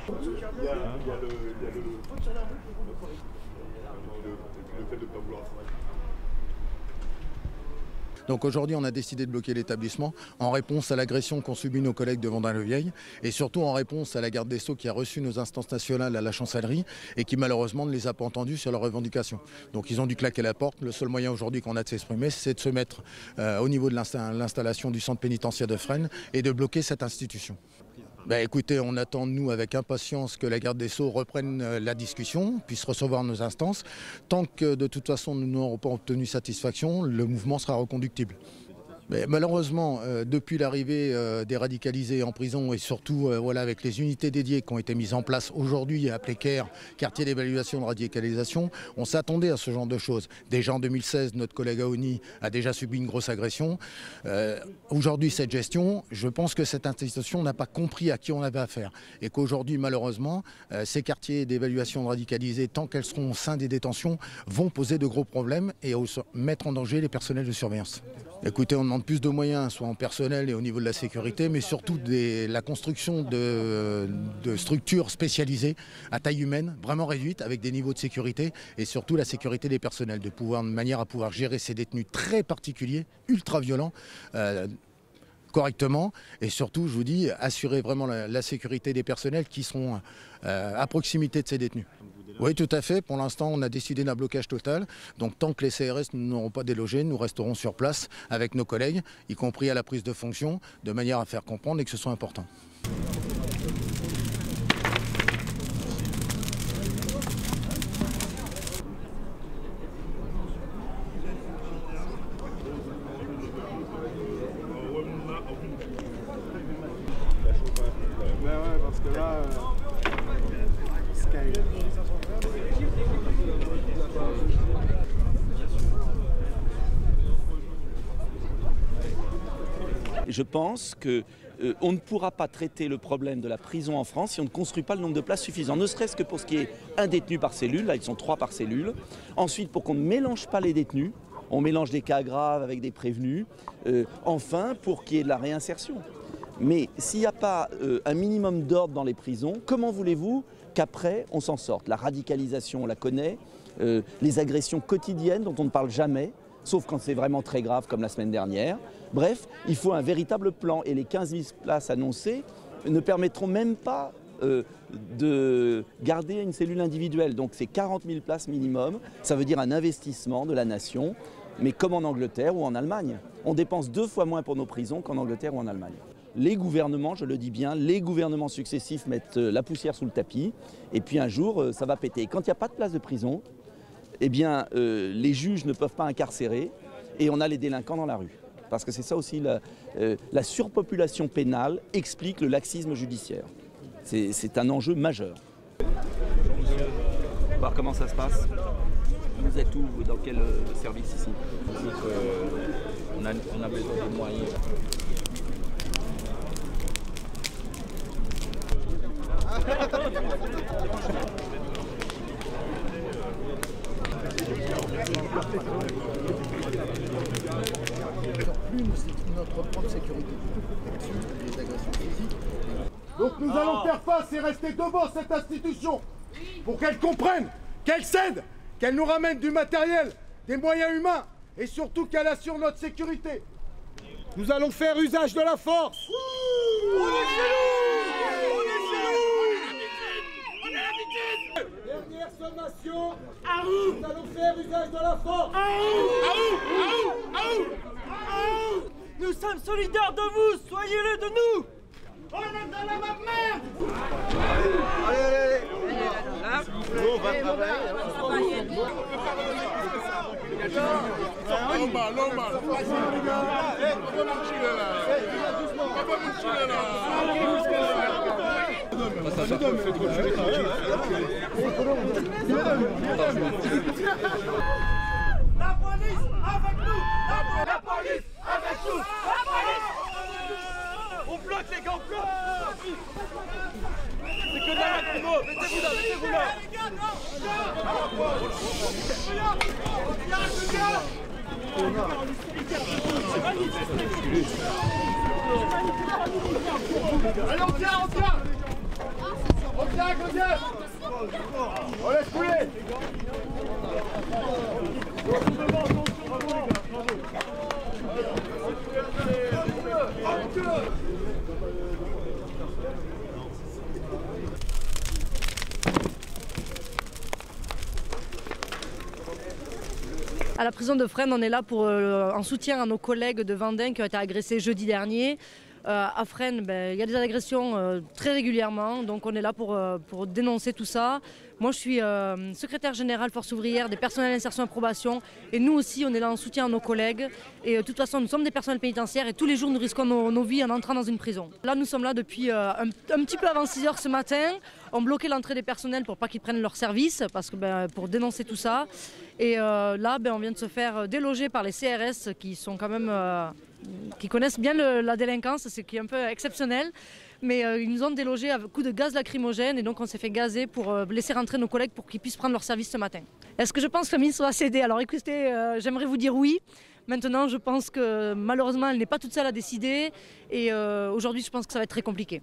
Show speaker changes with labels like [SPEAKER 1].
[SPEAKER 1] Il y a le fait de ne pas vouloir travailler.
[SPEAKER 2] Donc aujourd'hui, on a décidé de bloquer l'établissement en réponse à l'agression qu'ont subi nos collègues de Vendin-le-Vieil et surtout en réponse à la garde des Sceaux qui a reçu nos instances nationales à la chancellerie et qui malheureusement ne les a pas entendus sur leurs revendications. Donc ils ont dû claquer la porte. Le seul moyen aujourd'hui qu'on a de s'exprimer, c'est de se mettre au niveau de l'installation du centre pénitentiaire de Fresnes et de bloquer cette institution. Écoutez, on attend, nous, avec impatience que la garde des Sceaux reprenne la discussion, puisse recevoir nos instances. Tant que, de toute façon, nous n'aurons pas obtenu satisfaction, le mouvement sera reconductible. Mais malheureusement, depuis l'arrivée des radicalisés en prison et surtout avec les unités dédiées qui ont été mises en place aujourd'hui appelées CARE, quartier d'évaluation de radicalisation, on s'attendait à ce genre de choses. Déjà en 2016, notre collègue Aoni a déjà subi une grosse agression. Aujourd'hui, cette gestion, je pense que cette institution n'a pas compris à qui on avait affaire. Et qu'aujourd'hui, malheureusement, ces quartiers d'évaluation de radicalisés, tant qu'elles seront au sein des détentions, vont poser de gros problèmes et mettre en danger les personnels de surveillance. Écoutez, on demande plus de moyens, soit en personnel et au niveau de la sécurité, mais surtout la construction de structures spécialisées à taille humaine, vraiment réduites, avec des niveaux de sécurité et surtout la sécurité des personnels, de manière à pouvoir gérer ces détenus très particuliers, ultra violents, correctement et surtout, je vous dis, assurer vraiment la sécurité des personnels qui seront à proximité de ces détenus. Oui, tout à fait. Pour l'instant, on a décidé d'un blocage total. Donc, tant que les CRS n'auront pas délogé, nous resterons sur place avec nos collègues, y compris à la prise de fonction, de manière à faire comprendre et que ce soit important.
[SPEAKER 1] Parce que là,
[SPEAKER 3] je pense qu'on ne pourra pas traiter le problème de la prison en France si on ne construit pas le nombre de places suffisant, ne serait-ce que pour ce qui est un détenu par cellule, là ils sont 3 par cellule. Ensuite, pour qu'on ne mélange pas les détenus, on mélange des cas graves avec des prévenus. Enfin, pour qu'il y ait de la réinsertion. Mais s'il n'y a pas un minimum d'ordre dans les prisons, comment voulez-vous qu'après on s'en sorte? La radicalisation, on la connaît, les agressions quotidiennes dont on ne parle jamais, sauf quand c'est vraiment très grave comme la semaine dernière. Bref, il faut un véritable plan et les 15 000 places annoncées ne permettront même pas de garder une cellule individuelle. Donc c'est 40 000 places minimum, ça veut dire un investissement de la nation, mais comme en Angleterre ou en Allemagne. On dépense 2 fois moins pour nos prisons qu'en Angleterre ou en Allemagne. Les gouvernements, je le dis bien, les gouvernements successifs mettent la poussière sous le tapis et puis un jour ça va péter. Quand il n'y a pas de place de prison, eh bien les juges ne peuvent pas incarcérer et on a les délinquants dans la rue. Parce que c'est ça aussi, la surpopulation pénale explique le laxisme judiciaire. C'est un enjeu majeur. Voir comment ça se passe. Vous êtes où, dans quel service ici? On a besoin de moyens.
[SPEAKER 2] Notre propre sécurité. Les agressions physiques.
[SPEAKER 4] Donc nous allons faire face et rester devant cette institution pour qu'elle comprenne, qu'elle cède, qu'elle nous ramène du matériel, des moyens humains et surtout qu'elle assure notre sécurité. Nous allons faire usage de la force. Dernière sommation, nous allons faire usage de la force.
[SPEAKER 5] Nous sommes solidaires de vous, soyez-le de nous.
[SPEAKER 4] On est dans la même merde.
[SPEAKER 1] Allez. Nous, on va travailler.
[SPEAKER 4] La police avec nous. La police avec nous. La police. On bloque les gants. C'est que de la lacrymo. Mettez-vous là. Allez, on tient. là, Gaudias. On laisse couler.
[SPEAKER 6] À la prison de Fresnes, on est là en soutien à nos collègues de Vendin qui ont été agressés jeudi dernier. À Fresnes, il y a des agressions très régulièrement, donc on est là pour dénoncer tout ça. Moi, je suis secrétaire générale Force ouvrière des personnels d'insertion et probation, et nous aussi, on est là en soutien à nos collègues. Et de toute façon, nous sommes des personnels pénitentiaires et tous les jours, nous risquons nos vies en entrant dans une prison. Là, nous sommes là depuis un petit peu avant 6 h ce matin. On bloquait l'entrée des personnels pour pas qu'ils prennent leur service, parce que pour dénoncer tout ça. Et là, on vient de se faire déloger par les CRS qui sont quand même qui connaissent bien la délinquance, ce qui est un peu exceptionnel. Mais ils nous ont délogés à coups de gaz lacrymogène et donc on s'est fait gazer pour laisser rentrer nos collègues pour qu'ils puissent prendre leur service ce matin. Est-ce que je pense que le ministre va céder? Alors écoutez, j'aimerais vous dire oui. Maintenant, je pense que malheureusement, elle n'est pas toute seule à décider et aujourd'hui, je pense que ça va être très compliqué.